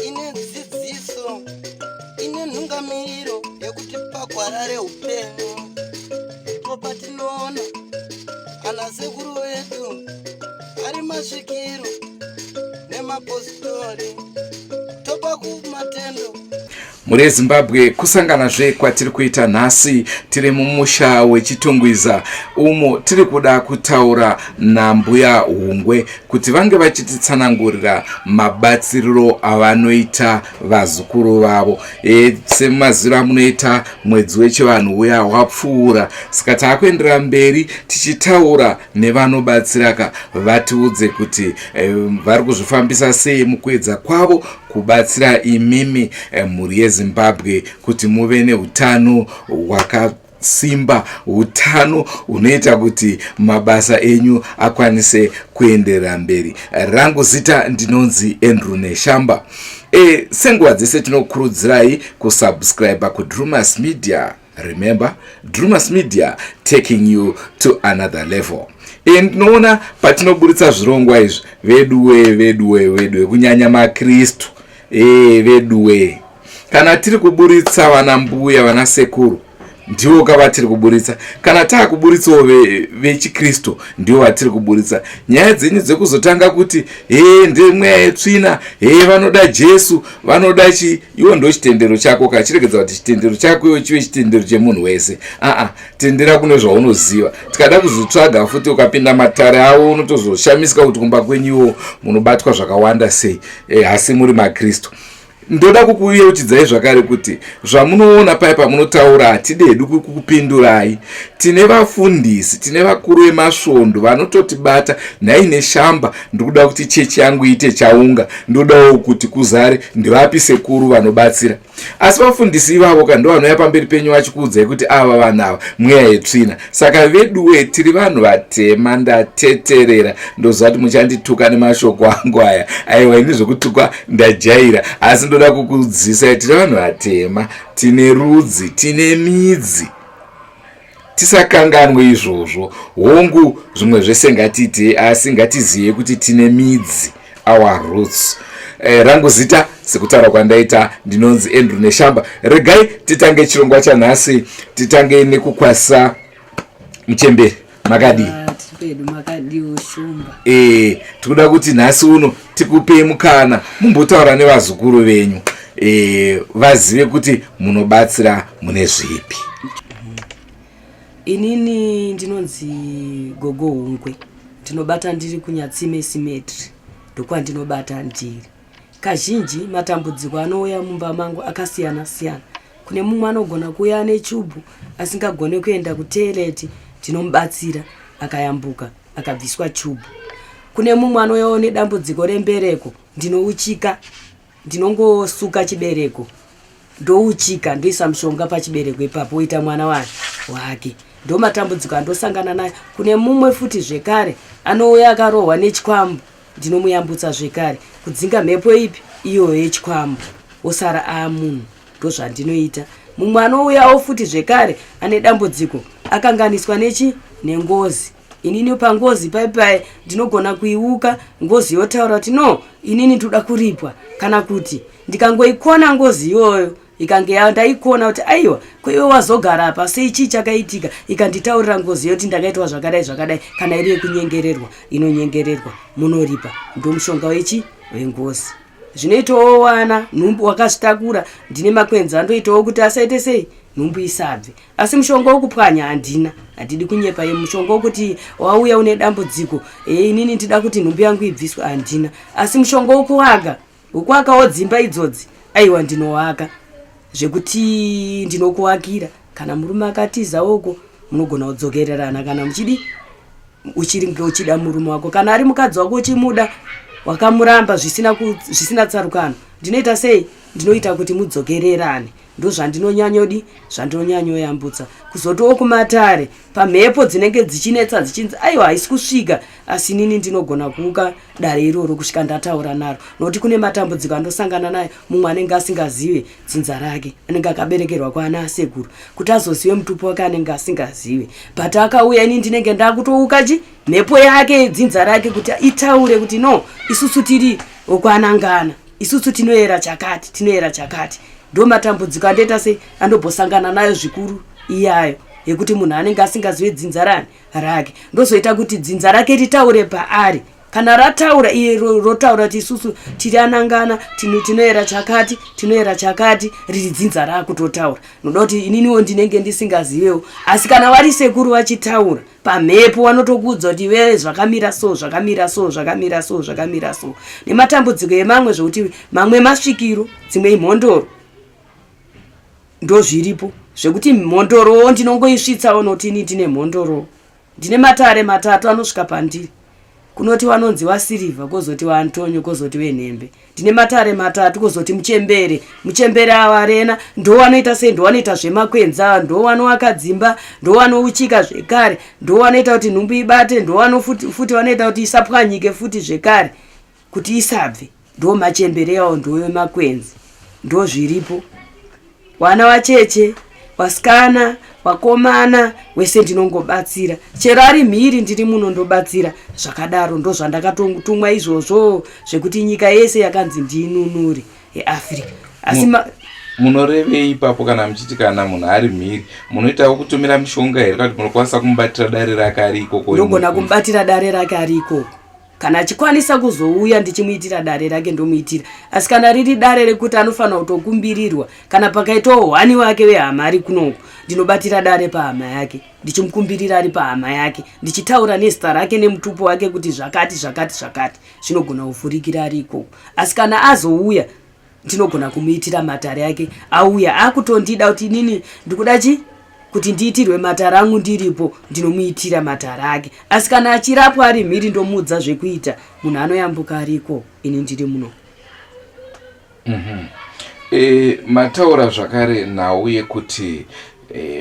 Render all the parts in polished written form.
ine dzidziso ine nhungamiriro yekuti pagwarare upenyu. Ndipo patinoona ana sekuru vedu ari masvikiro nemapositori topa kumatendo. Muri Zimbabwe kusanganazve kwatiri kuita nhasi tiri mumusha wechitungwiza umo tiri kuda kutaura nambuya Hungwe kuti vange vachititsanangurira mabatsiriro avanoita vazukuru vavo. Semaziro amunoita mwedzi wechivanhu uya wapfuura, saka taakuendera mberi tichitaura nevanobatsiraka vatiudze kuti vari kuzvifambisa sei mukuedza kwavo kubatsira imimi muri yeZimbabwe kuti muve neutano hwakasimba, utano unoita kuti mabasa enyu akwanise kuenderera mberi. Rangu zita ndinonzi nemidzimu. Senguva dzese tinokurudzirai kusubscribe kuDrewmas Media. Remember, Drewmas Media taking you to another level. Ndinoona patinoburitsa zvirongwa izvi veduwe kunyanya maKristu veduwe. Kana tiri kuburitsa vana mbuya vana sekuru ndiwo kavatiri kuburitsa, kana taakuburitsawo vechikristu ndiwo vatiri kuburitsa. Nyaya dzenyu dzekuzotanga kuti ndemweya yetsvina, vanoda Jesu, vanoda iwo ndo chitendero chako, kachiregedza kuti chitendero chako iwo chive chitendero chemunhu wese. Tendera kune zvaunoziva. Tikada kuzotsvaga futi ukapinda matare avo unotozoshamisika kuti kumba kwenyuwo munobatwa zvakawanda sei, asi muri maKristu. Ndoda kukuyeuchidzai zvakare kuti zvamunoona paya pamunotaura hatidedu kukupindurai. Tine vafundisi, tine vakuru vemasvondo vanototibata nhai neshamba. Ndikuda kuti chechi yangu ite chaunga, ndodawo kuti kuzare ndivapi sekuru vanobatsira. Asi vafundisi ivavo kando vanouya pamberi penyu vachikuudzai kuti ava vanhu ava mweya yetsvina. Saka veduwe tiri vanhu vatema, ndateterera. Ndoziva kuti muchandituka nemashoko angu aya. Aiwa, ini zvokutukwa ndajaira, asi ndoda kukudzidzisa tiri vanhu vatema, tine rudzi, tine midzi. Tisakanganwe izvozvo. Hongu zvimwe zvese ngatite, asi ngatiziye kuti tine midzi, our roots. Rangu zita sekutaura kwandaita ndinonzi nemidzimu. Regai titange chirongwa chanhasi, titange nekukwasa muchemberi. Makadii? Makadiwo shumba. Tikuda kuti nhasi uno tikupei mukana mumbotaura nevazukuru venyu vazive kuti munobatsira mune zvipi. Inini ndinonzi gogo Hungwe. Ndinobata ndiri kunyatsime simetri. Ndokwandinobata ndiri. Kazhinji matambudziko anouya mumba mangu akasiyana siyana. Kune mumwe anogona kuuya nechubhu asingagone kuenda kutoileti, ndinomubatsira akayambuka akabviswa chubhu. Kune mumwe anouyawo nedambudziko rembereko, ndinouchika, ndinongosuka chibereko, ndouchika, ndoisa mushonga pachibereko ipapo oita mwana wake. Ndo matambudziko andosangana nayo. Kune mumwe futi zvekare anouya akarohwa nechikwambu, ndinomuyambutsa zvekare kudzinga mhepo ipi iyo yechikwambu osara amunhu. Ndo zvandinoita. Mumwe anouyawo futi zvekare ane dambudziko akanganiswa nengozi. Inini pangozi paipai ndinogona kuiuka, ngozi yotaura kuti no, inini ndoda kuripwa. Kana kuti ndikangoikona ngozi iyoyo ikange ndaikona kuti aiwa kwewe wazogara apa sei chii chakaitika, ikanditaurira ngozi yoti ndakaitwa zvakadai, kana iri yekunyengererwa inonyengererwa, munoripa. Ndo mushonga wengozi. Zvinoitawo wana nhumbu wakazvitakura, ndine makwenzi andoitawo kuti asaite sei nhumbu isabve. Asi mushonga wokupwanya handidi kunyepa. Mushonga wokuti wauya une dambudziko inini ndida kuti nhumbu yangu ibviswe handina. Asi mushonga wokuakawo dzimba idzodzi, aiwa ndinowaka zvekuti ndinokuakira. Kana murume akatizawoko munogona kudzokererana kana uchida murume wako. Kana ari mukadzi wako uchimuda wakamuramba zvisina tsarukano, ndinoita sei? Ndinoita kuti mudzokererane. ndozvandinonyanyodi zvandinonyanyoyambutsa kuzotiwo kumatare pamhepo dzinenge dzichinetsa dzichinzi aiwa haisi kusvika, asi inini ndinogona kuuka dare iroro kusvika ndataura naro, nokuti kune matambudziko andosangana nayo. Mumwe anenge asingazive dzinza rake, anenge akaberekerwa kwaana asekuru, kuti azozive mutupo wake anenge asingazive, but akauya ini ndinenge ndakutouka mhepo yake dzinza rake kuti itaure kuti no, isusu tiri okwanangana, isusu tinoera chakati, tinoera chakati. Ndo matambudziko andoita se andombosangana nayo zvikuru iyayo, yekuti munhu anenge asingazive dzinza rake, ndozoita kuti dzinza rake ritaure paari. Kana rataura iye rotaura kuti isusu tiri anangana, tinoera chakati, tinoera chakati, riri dzinza rakutotaura. Noda kuti ininiwo ndinenge ndisingazivewo, asi kana vari sekuru vachitaura pamhepo vanotokuudza kuti iwe zvakamira so, zvakamira so, zvakamira so, zvakamira so. Nematambudziko emamwe zvokuti mamwe masvikiro, dzimwe imhondoro ndozviripo, zvekuti mhondorowo ndinongoisvitsawo nokuti ini ndine mhondoro. Ndine matare matatu anosvika pandiri, kunoti vanonzi wasirivha, kozoti waantonyo, kozoti wenhembe. Ndine matare matatu, kozoti muchembere avarena ndo vanoita sei, ndo vanoita zvemakwenza, ndo vanovaka dzimba, ndo vanouchika zvekare, ndo vanoita kuti nhumbu ibate, ndo futi vanoita kuti isapwanyike futi zvekare kuti isabve, ndo machembere yavo, ndo vemakwenzi. Ndo zviripo wana vacheche, vasikana, vakomana, wese ndinongobatsira, chero ari mhiri ndiri muno ndobatsira. Zvakadaro ndo zvandakatumwa izvozvo, zvekuti nyika yese yakanzi ndinunuri yeAfrica. Asi munorevei ipapo kana muchiti kana munhu ari mhiri munoitawo kutumira mishonga here kuti munokwanisa kumubatira dare rake ari ikoko? Ndogona kumubatira dare rake ari ikoko, kana achikwanisa kuzouya ndichimuitira dare rake ndomuitira. Asi kana riri dare rekuti anofanira kutokumbirirwa, kana pakaitawo hwani wake wehama ari kunoko, ndinobatira dare pahama yake, ndichimukumbirira ari pahama yake, ndichitaura nezita rake nemutupo wake kuti zvakati zvakati zvakati zvinogona kuvhurikira ari ikoko. Asi kana azouya ndinogona kumuitira matare yake, auya akutondida kuti inini ndikuda kuti ndiitirwe matare angu ndiripo, ndinomuitira matare ake. Asi kana achirapwa ari mhiri ndomuudza zvekuita, munhu anoyambuka ariko, ini ndiri muno. Mataura zvakare nhau yekuti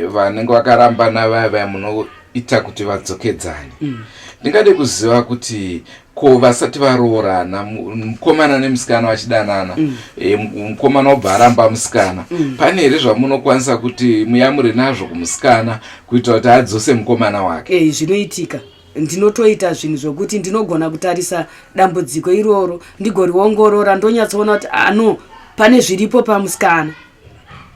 vanenge vakarambana vaya munoita kuti vadzokedzane. Ndingade kuziva kuti ko vasati varoorana, mukomana nemusikana vachidanana, mukomana obva aramba musikana, pane here zvamunokwanisa kuti muyamure nazvo kumusikana kuitira kuti adzose mukomana wake? Zvinoitika. Ndinotoita zvinhu zvokuti ndinogona kutarisa dambudziko iroro, ndigoriongorora, ndonyatsoona kuti ano pane zviripo pamusikana,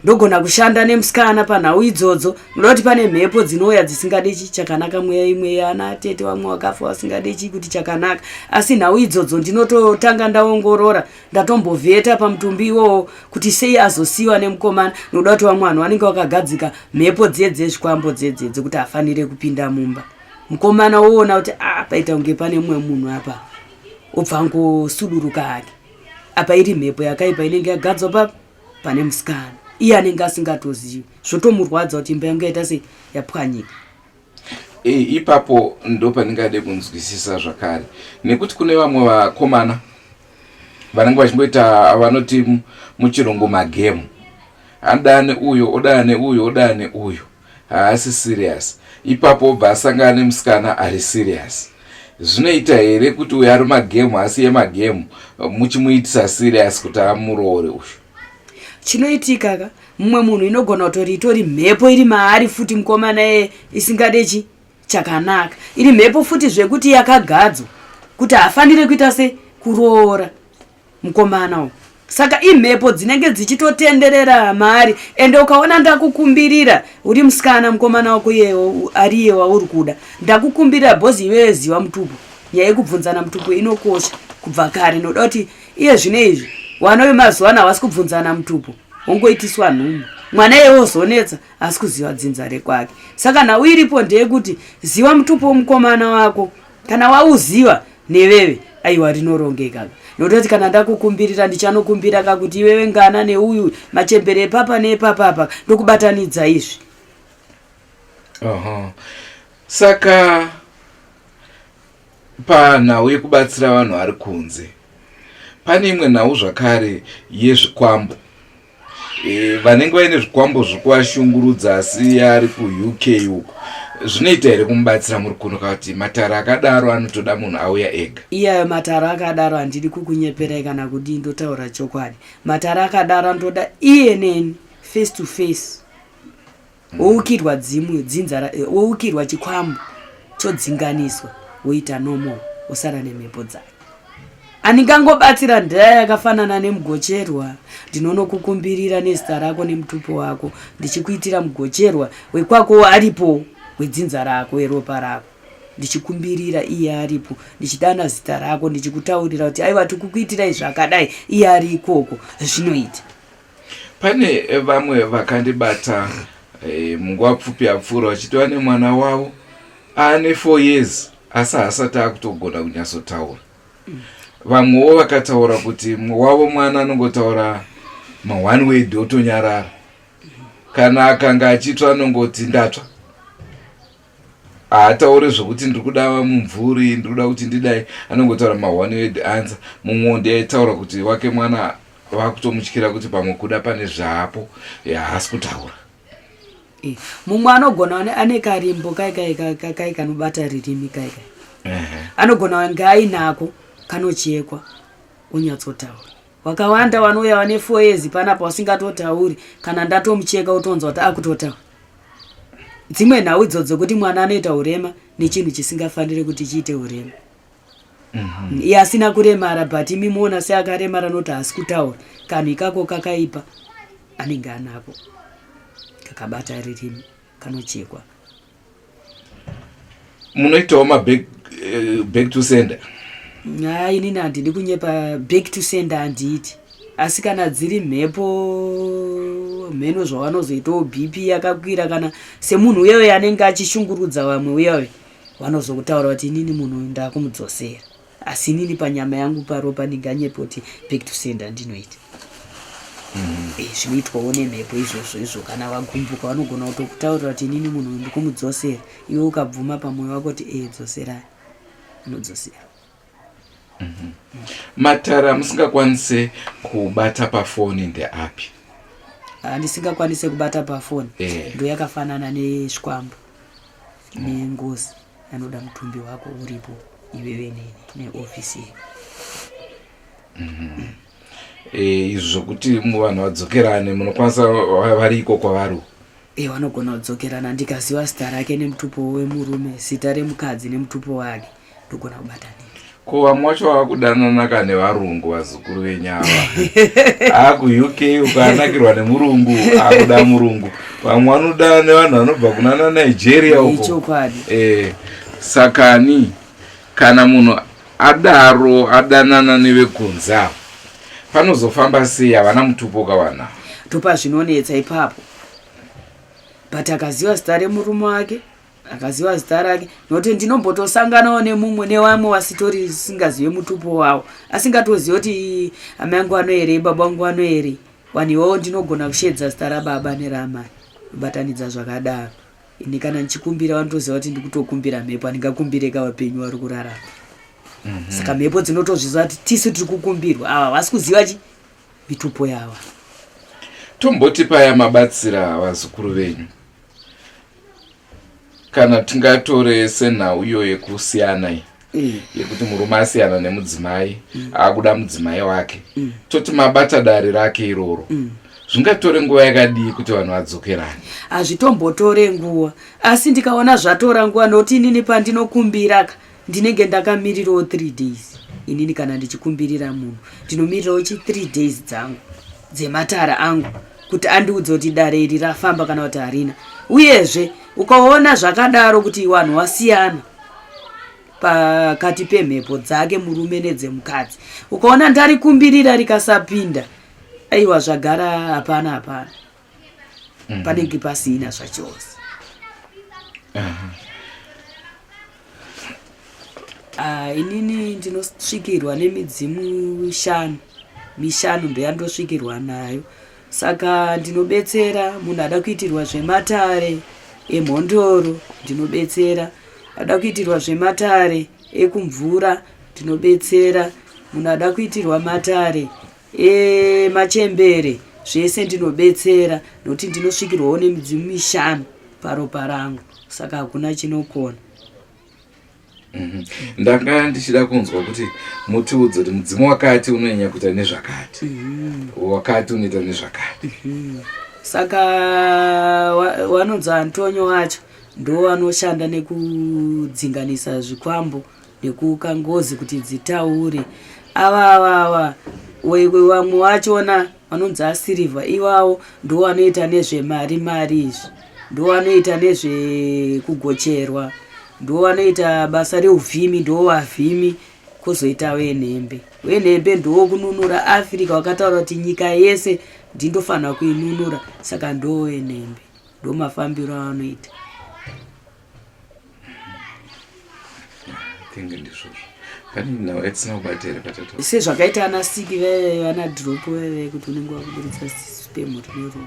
ndogona kushanda nemusikana panhau idzodzo. Noda kuti pane mhepo dzinouya dzisingade chakanaka, mweya imwe yana tete vamwe wakafa vasingade kuti chakanaka, asi nhau idzodzo ndinototanga ndaongorora, ndatombovheta pamutumbi iwowo kuti sei azosiyiwa nemukomana. Noda kuti vamwe vanhu vanenge vakagadzika mhepo dzezvikwambo dzedze kuti afanire kupinda mumba. Mukomana woona kuti paita kunge pane mumwe munhu apa, obva ngosuduruka hake, apa iri mhepo yakaipa inenge yagadzwa pane musikana, iye anenge asingatozivi, zvotomurwadza kuti imba yangu yaita sei yapwanyika. Ipapo ndo pandingade kunzwisisa zvakare, nekuti kune vamwe vakomana vanenge vachimboita vanoti muchirungu magemu, adane uyo odane uyo odane uyo, haasi serious. Ipapo obva asangana nemusikana ari serious. Zvinoita here kuti uyo ari magemu asi yemagemu muchimuitisa serious kuti amuroore uyu? Chinoitika mumwe munhu inogona kutori itori mhepo iri maari futi mukomana isingade chakanaka, iri mhepo futi zvekuti yakagadzwa kuti hafanire kuita se kuroora mukomana uyu. Saka imhepo dzinenge dzichitotenderera maari, ende ukaona ndakukumbirira uri musikana mukomana wako ariye wauri kuda, ndakukumbirira bhozi iwewe ziva mutupo, nyaya yekubvunzana mutupo inokosha kubva kare. Noda kuti iye zvino izvi wana vemazuva ano havasi kubvunzana mutupo, ongoitiswa nhumbu, mwana yewozonetsa asi kuziva dzinza rekwake. Saka nhau iripo ndeyekuti ziva mutupo womukomana wako, kana wauziva newewe aiwa rinorongeka. Noda kuti kana ndakukumbirira ndichanokumbira kakuti iwewe ngana neuyu machembere papa nepapapa ndokubatanidza izvi. Saka panhau yekubatsira vanhu vari kunze, pane imwe nhau zvakare yezvikwambo. vanenge vaine zvikwambo zvekuashungurudza asi ari kuuk uko zvinoita here kumubatsira muri kuno kuti matara akadaro anotoda munhu auya ega? Iyayo matara akadaro handidi kukunyeperai kana kuti ndotaura chokwadi. Matara akadaro anotoda iye neni face to face. Woukirwa dzimwe dzinzara, woukirwa chikwambo chodzinganiswa, woita nomo, usara nemhepo dzake. Andingangobatsira ndaya yakafanana nemugocherwa, ndinonokukumbirira nezita rako nemutupo wako, ndichikuitira mugocherwa wekwako aripo, wedzinza rako weropa rako. Ndichikumbirira iye aripo, ndichidana zita rako, ndichikutaurira kuti aiwa tikukuitirai zvakadai, iye ari ikoko, zvinoita. Pane vamwe vakandibata munguva pfupi yapfuura vachitova nemwana wavo ane 4 years asi haasati akutogona kunyatsotaura. Vamwewo vakataura kuti wavo mwana anongotaura ma1 word otonyarara. Kana akanga achitsva anongoti ndatsva. Haataure zvokuti ndiri kuda mumvuri, ndiri kuda kuti ndidai, anongotaura ma1 word answer. Mumwe ndiaitaura kuti wake mwana vakutomutyira kuti pamwe kuda pane zvaapo haasi kutaura. Mumwe anogona ane karimbo kai kanobata ririmi kai. Anogona wange ainako kanochekwa unyatsotaura. Wakawanda vanouya vane 4 years panapa usingatotauri, kana ndatomucheka utonzwa kuti akutotaura. Dzimwe nhau idzodzo kuti mwana anoita urema nechinhu chisingafanire kuti chiite urema. Iye asina kuremara but imimuona seakaremara noti haasi kutaura. Kanhu ikako kakaipa anenge anako kakabata ririmi kanochekwa. Munoitawo back to sender? Inini handidi kunyepa back to sender handiti. Asi kana dziri mhepo mheno zvavanozoitawo BP yakakwira, kana semunhu uyewe anenge achishungurudza vamwe uyewe vanozokutaura kuti inini munhu ndakumudzosera. Asi inini panyama yangu paropa ndinganyepa kuti back to sender ndinoita. Zvinoitwawo nemhepo izvozvo kana vagumbuka vanogona kutokutaurira kuti inini munhu ndikumudzosera. Iwe ukabvuma pamwoyo wako kuti dzoserai, unodzosera. Matara musingakwanise kubata pafoni ndeapi? Ndisingakwanise kubata pafoni ndo yakafanana nezvikwambo nengozi anoda mutumbi wako uripo iwewe neofisi. Izvo kuti vanhu vadzokerane munokwanisa variko kwavari? Vanogona kudzokerana. Ndikaziva zita rake nemutupo wemurume, zita remukadzi nemutupo wake, ndogona kubatana. Ko vamwe vacho vavakudanana kane varungu vazukuru venyava akuuk ukanakirwa nemurungu akuda murungu. Vamwe vanodana nevanhu vanobva kuna Nigeria uko. Sakani kana munhu adaro adanana nevekunza panozofamba sei? Havana mutupo kawana topa zvinonetsa ipapo. But akaziva zita remurume wake, akaziva zita rake, nokuti ndinombotosanganawo nemumwe nevamwe vasitori singazive mutupo wavo, asingatozive kuti hama yangu ano here, baba vangu ano here. Vanhuwo ndinogona kushedza zita rababa neramai, kubatanidza zvakadaro. Ini kana ndichikumbira vanotoziva kuti ndikutokumbira mhepo, handingakumbire kavapenyu vari kurarama. Saka mhepo dzinotozviziva kuti tisu tiri kukumbirwa, ava vasi kuziva mitupo yava. Tomboti paya mabatsira vazukuru venyu, kana tingatore senhau iyo yekusiyana yekuti murume asiyana nemudzimai akuda mudzimai wake, toti mabata dare rake iroro, zvingatore nguva yakadii kuti vanhu vadzokerane? Hazvitombotore nguva, asi ndikaona zvatora nguva, nokuti inini pandinokumbira ndinenge ndakamirirawo 3 days. Inini kana ndichikumbirira munhu ndinomirirawo 3 days dzangu dzematara angu kuti andiudze kuti dare iri rafamba kana kuti harina. Uyezve ukaona zvakadaro kuti vanhu vasiyana pakati pemhepo dzake murume nedzemukadzi, ukaona ndarikumbirira rikasapinda, aiwa zvagara hapana, panenge pasina zvachose. Inini ndinosvikirwa nemidzimu mishanu ndoyandosvikirwa nayo. Saka ndinobetsera munhu ada kuitirwa zvematare emhondoro, ndinobetsera. Ada kuitirwa zvematare ekumvura, ndinobetsera. Munhu ada kuitirwa matare emachembere, zvese ndinobetsera nokuti ndinosvikirwawo nemidzimu mishanu paropa rangu, saka hakuna chinokona. Ndanga ndichida kunzwa kuti mutiudze kuti mudzimu wakati unonyanya kuita nezvakati, wakati unoita nezvakati. Saka wanonzi Antonio wacho ndo wanoshanda nekudzinganisa zvikwambo nekukangozi kuti dzitaure. Ava wamwe wachona vanonzi aSilva, iwawo ndo wanoita nezvemari izvi, ndo wanoita nezvekugocherwa, ndo wanoita basa reuvhimi, ndo wavhimi. Kozoita wenhembe ndo kununura Africa, wakataura kuti nyika yese ndindofanira kuinunura, saka ndo wenhembe, ndo mafambiro anoita. Sezvakaita ana siki veve vana drop veve kuti unenge wakuburitsa sperm neropa,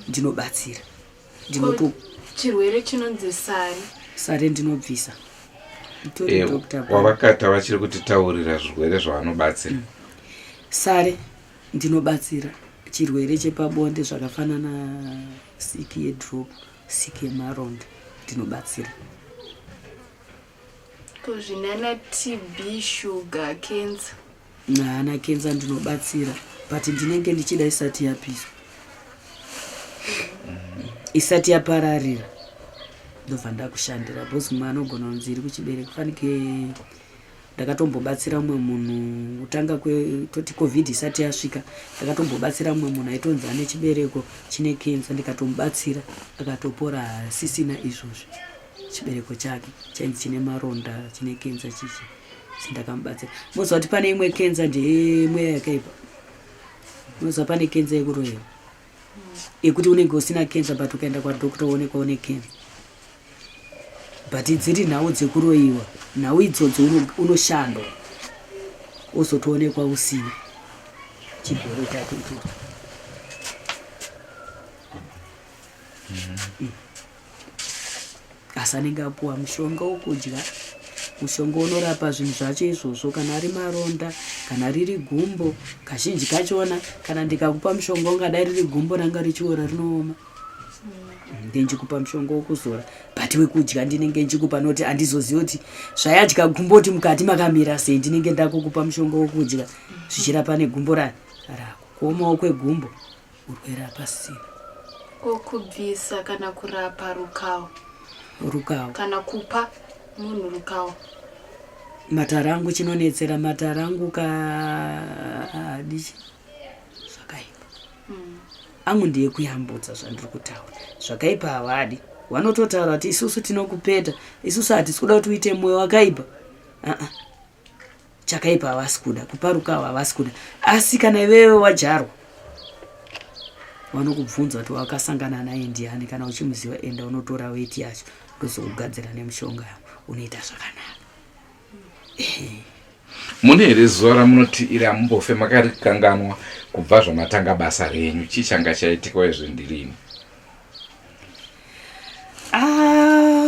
ndinobatsira. Chirwere chinonzi sare ndinobvisa. Wavakata vachiri kutitaurira zvirwere zvavanobatsira. Sare ndinobatsira chirwere chepabonde zvakafanana siki yedrop, siki yemaronda, ndinobatsira. Kuzvinana TB, sugar, cancer. Naana cancer ndinobatsira, but ndinenge ndichida isati yapiswa, isati yapararira, ndobva ndakushandira. Bhozi mwana anogona kunzi iri kuchibereko fanike ndakatombobatsira mumwe munhu kutanga toti covid isati yasvika, ndakatombobatsira mumwe munhu aitonzi ane chibereko chine cancer, ndikatomubatsira akatopora asisina izvozvi. Chibereko chake chainzi chine maronda chine cancer chichi, ndakamubatsira. Mozva kuti pane imwe cancer ndeyemweya yakaipa, mozva pane cancer yekuroyewa, yekuti unenge usina cancer but ukaenda kwadokta uonekwa une cancer, but dziri nhau dzekuroyiwa, nhau idzodzo unoshandwa ozotoonekwa usina chirwere chake ichocho. Asi anenge apuwa mushonga wokudya, mushonga unorapa zvinhu zvacho izvozvo, kana ari maronda, kana riri gumbo. Kazhinji kachona kana ndikakupa mushonga ungadai riri gumbo ranga richiora rinooma, ndenjikupa mushonga wokuzora, but wekudya ndinenge nchikupa, noti handizozivi kuti zvayadya gumboti mukati makamira sei, ndinenge ndakukupa mushonga wokudya zvichirapa negumbo rako. Kuomawo kwegumbo urwere hapasisina. Kokubvisa kana kurapa rukawa kana kupa munhu rukawa. Matarangu chinonetsera, matarangu kadichi zvakaipa. Angu ndiye kuyambudza zvandiri kutaura, zvakaipa havadi. Vanototaura kuti isusu tinokupeta, isusu hatisi kuda kuti uite mwoyo wakaipa. Chakaipa havasi kuda, kupa rukawa havasi kuda. Asi kana iwewe wajarwa, vanokubvunza kuti wakasangana naye ndiani, kana uchimuziva enda unotora weti yacho ndozokugadzira nemushonga unoita zvakanaka. Mune here zuva ramunoti iri hamumbofe makarikanganwa kubva zvamatanga basa renyu, chichanga chaitika izvo ndirini?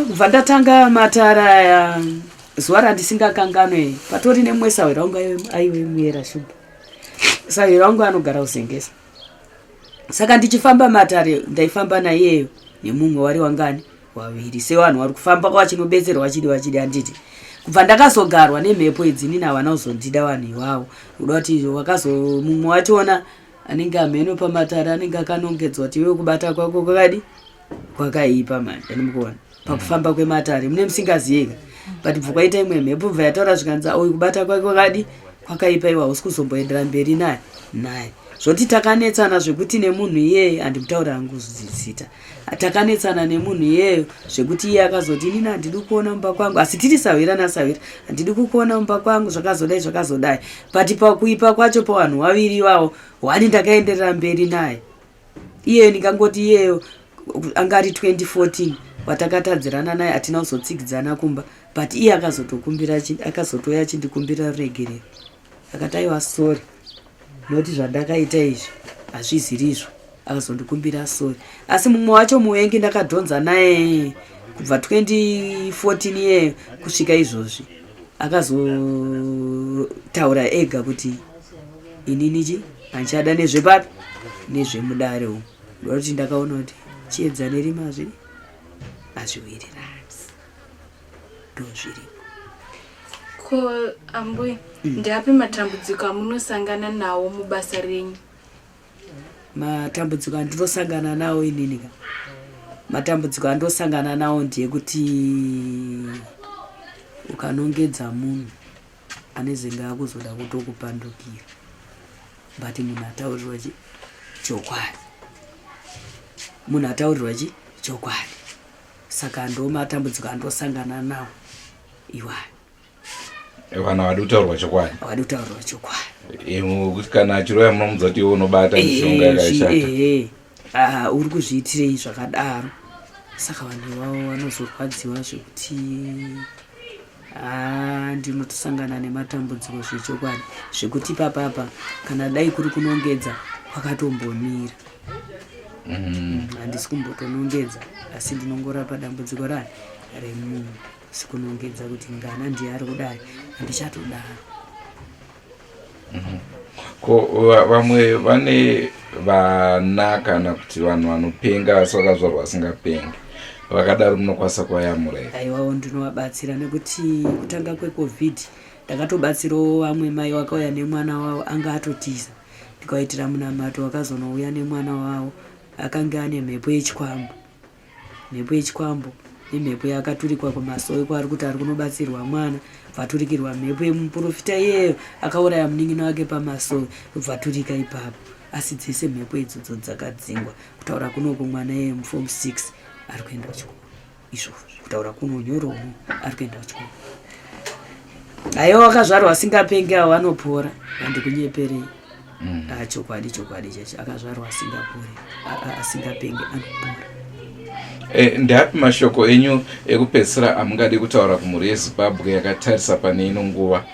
Kubva ndatanga matara aya, zuva randisingakanganwe, patori nemwe sawira wangu aiwe muyera shuba, sawira wangu anogara uzengesa. Saka ndichifamba matare ndaifamba naiyeyo nemumwe wari wangani waviri, sevanhu vari kufamba kwachinobetserwa wachidi handiti. Kubva ndakazogarwa nemhepo idzini navana uzondida vanhu ivavo, kuda kuti mumwe wachona anenge amheno pamatare anenge akanongedzwa kuti iwe kubata kwako kwakadi kwakaipa mani, ndinomukuona pakufamba kwematare mune musingaziyeka, but bvukwaita imwe mhepo bva yataura zvikanza uyu kubata kwake kwakadi kwakaipa, iwa usi kuzomboendera mberi naye. Zvoti takanetsana zvekuti nemunhu iyeye, handimutaura hangu zita, takanetsana nemunhu iyeyo zvekuti iye akazoti inini handidi kuona mumba kwangu, asi tiri sawira nasawira, handidi kukuona mumba kwangu zvakazodai, but pakuipa kwacho pavanhu vaviri ivavo, wani ndakaenderera mberi naye. Iyeyo ndingangoti iyeyo angari 2014 watakatadzirana naye, hatina kuzotsikidzana kumba, but iye akazotoya chindikumbira ruregerero, akati aiwa sorry noti zvandakaita izvi hazviziri izvo, akazondikumbira sorry. Asi mumwe wacho muvengi ndakadhonza naye kubva 2014 iyeyo kusvika izvozvi, akazotaura ega kuti inini handichada nezvepapi, nezvemudare umu ndokuti ndakaona kuti chiedza nerima zviri hazviwirirani ndozviripo. Ko ambuya ndapi matambudziko amunosangana nawo mubasa renyu? Matambudziko andosangana nawo ininika, matambudziko andosangana nawo ndeyekuti ukanongedza munhu anezenga akuzoda kutokupandukira bati munhu ataurirwa chokwadi, munhu ataurirwa chokwadi. Saka ndo matambudziko andosangana nawo iwayo. Vana vadi kutaurwa chokwadi, vadi kutaurwa chokwadi. Kuti kana achiroya munomudza kuti iwe unobata mishonga yakashata. Uri kuzviitirei zvakadaro. Saka vanhu ivavo vanozorwadziwa zvekuti ndinotosangana nematambudziko zvechokwadi zvekuti papapa kana dai kuri kunongedza kwakatombomira. Handisi kumbotonongedza asi ndinongorapa dambudziko remunhu sikunongedza kuti ngana ndiye ari kudai handichatodaro. Ko vamwe vane vana kana kuti vanhu vanopenga asi vakazvarwa vasingapengi, vakadaro munokwanisa kuvayamura here? Aiwawo ndinovabatsira nekuti kutanga kweCovid ndakatobatsirawo vamwe mai vakauya nemwana wavo anga atotiza, ndikaitira munamato wakazonouya nemwana wavo akanga ane mhepo yechikwambo, nemhepo yakaturikwa kumasoro kwari kuti ari kunobatsirwa mwana, bvaturikirwa mhepo yemuprofita iyeyo akauraya munin'ina wake pamasoro, bvaturika ipapo. Asi dzese mhepo idzodzo dzakadzingwa, kutaura kunoko mwana iye muform 6 ari kuenda kuchikoro izvozvo, kutaura kunonyorowo ari kuenda kuchikoro. Aiwa wakazvarwa asingapengi avo vanopora, handikunyeperei. Chokwadi chacho, akazvarwa asingapengi anopora. Ndeapi mashoko enyu ekupedzisira amungadi kutaura kumhuri yeZimbabwe yakatarisa pane ino nguva?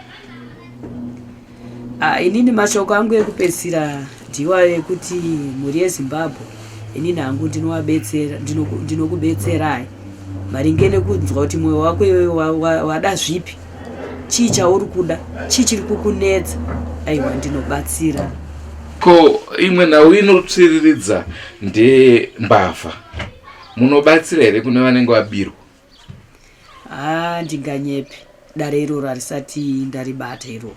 Inini mashoko angu ekupedzisira ndiwa ekuti mhuri yeZimbabwe inini hangu ndinokubetserai maringe nekunzwa kuti mwoyo wako wada zvipi, chii chauri kuda, chii chiri kukunetsa. Aiwa ndinobatsira. Ko imwe nhau inotsviriridza ndembavha, munobatsira here kune vanenge vabirwa? Ndinganyepe dare iroro harisati ndaribata iroro.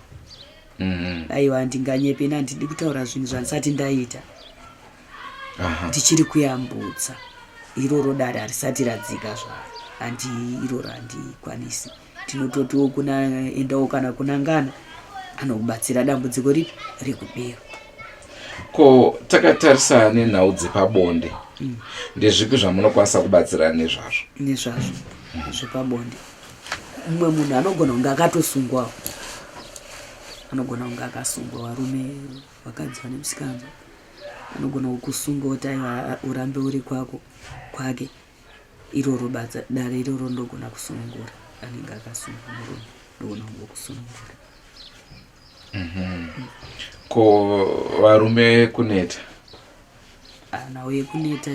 Aiwa ndinganyepe, handidi kutaura zvinhu zvandisati ndaita, ndichiri kuyambutsa. Iroro dare harisati radzika zvaro, iroro handikwanisi. Ndinototiwo endawo kana kunangana anokubatsira dambudziko ripi rekuberwa. Ko takatarisa nenhau dzepabonde, ndezvipi zvamunokwanisa kubatsira nezvazvo? Nezvazvo zvepabonde, mumwe munhu anogona kunge akatosungwawo, anogona kunge akasungwa, varume vakadzi vane musikanzwa anogona kukusunga kuti aiwa urambe uri kwake. Iroro dare iroro ndogona kusunungura, anenge akasungwa murume ndogona kungokusunungura. Ko varume kuneta? Nawo yekuneta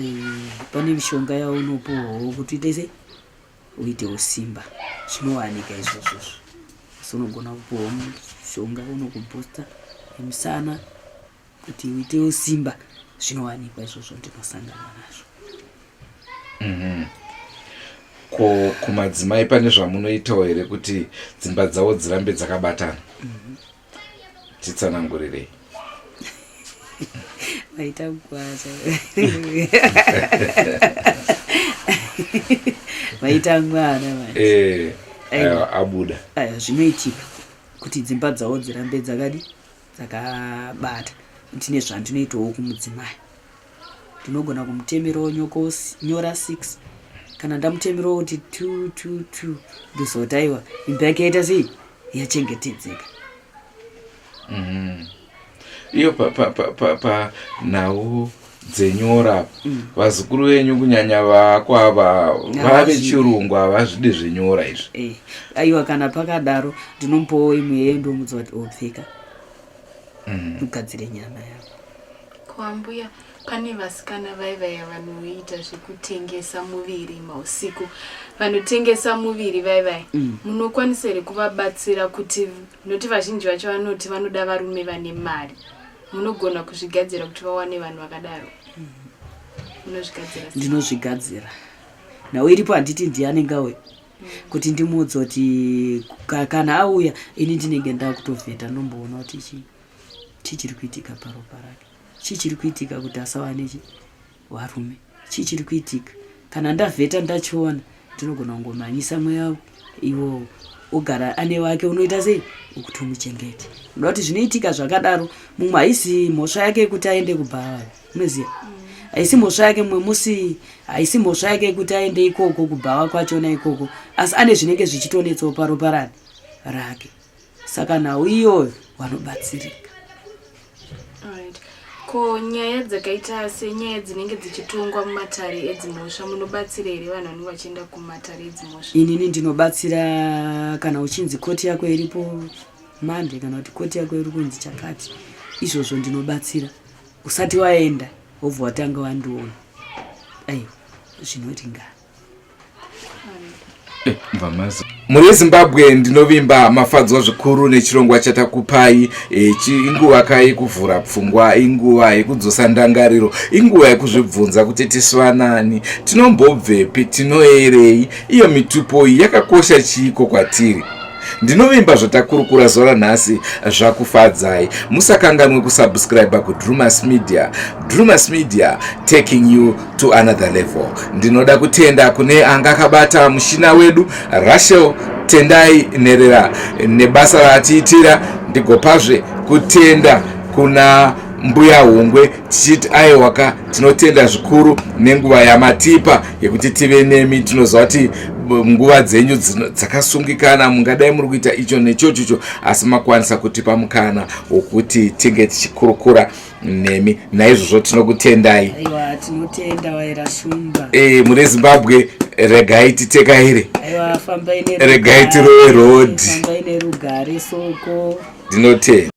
pane mishonga yaunopuwawo kuti uitewo simba, zvinowanika izvozvo. Asi unogona kupuwawo mishonga unokubhusta yemusana kuti uitewo simba, zvinowanikwa izvozvo, ndinosangana nazvo. Ko kumadzimai pane zvamunoitawo here kuti dzimba dzavo dzirambe dzakabatana? Titsanangurirei. Vaita kukwaza vaita mwana abuda. Zvinoitika kuti dzimba dzavo dzirambe dzakabata. Ndine zvandinoitawo kumudzimai, ndinogona kumutemerawo nyora 6, kana ndamutemerawo kuti 222 ndozoti aiwa imba yake yaita sei, yachengetedzeka. Iyo panhau dzenyora, vazukuru venyu kunyanya vakwava vave chirungu havazvidi zvenyora izvi. Aiwa kana pakadaro ndinomupawo imwe yendomudza kuti opfeka kugadzire nyama yavo. Kwambuya pane vasikana vaivaya vanoita zvekutengesa muviri mausiku, vanotengesa muviri vaivaya, munokwanisa here kuvabatsira kuti, noti vazhinji vacho vanoti vanoda varume vane mari, munogona kuzvigadzira kuti vawane vanhu vakadaro? Munozvigadzira? Ndinozvigadzira. Nawe iripo handiti ndianengawe kuti ndimuudze kuti kana auya ini ndinenge ndakutovheta nomboona kuti chichiri kuitika paropa rake, chichiri kuitika kuti asawane varume, chichiri kuitika. Kana ndavheta ndachiona ndinogona kungomhanyisa mweya iwo ogara ane wake unoita sei ukuti umuchengete. Unoda kuti zvinoitika zvakadaro mumwe haisi mhosva yake kuti aende kubhawa, unoziva, haisi mhosva yake mwemusi, haisi mhosva yake kuti aende ikoko kubhawa kwachona ikoko, asi ane zvinenge zvichitonetsawo paropa rake. Saka nawo iyoyo wanobatsirika. Ko nyaya dzakaita senyaya dzinenge dzichitongwa mumatare edzimhosva munobatsira here vanhu vanenge vachienda kumatare edzimhosva? Inini ndinobatsira kana uchinzi koti yako iripo Mande kana kuti koti yako iri kunzi chakati, izvozvo ndinobatsira. Usati waenda wobva watanga wandiona. Aiwa, zvinoringana. Muri Zimbabwe ndinovimba mafadzwa zvikuru nechirongwa chatakupai. Inguva yekuvhura pfungwa, inguva yekudzosa ndangariro, inguva yekuzvibvunza kuti tisivanani, tinombobvepi, tinoerei, iyo mitupo iyi yakakosha chiiko kwatiri. Ndinovimba zvatakurukura zuva nhasi zvakufadzai. Musakanganwe kusubscribe kuDrewmas Media. Drewmas Media, taking you to another level. Ndinoda kutenda kune anga akabata mushina wedu, Rachel tendai nerera nebasa ratiitira. Ndigopazve kutenda kuna mbuya Hungwe tichiti aiwaka tinotenda zvikuru nenguva yamatipa yekuti tive nemi. Tinoziva kuti nguva dzenyu dzakasungikana, mungadai muri kuita icho nechocho, asi makwanisa kutipa mukana wokuti tinge tichikurukura nemi. Naizvozvo tinokutendai. Aiwa, tinotenda waira shumba. Muri Zimbabwe regai titekaire. Aiwa, fambai regai tirove road. Fambai nerugare soko. Ndinotenda.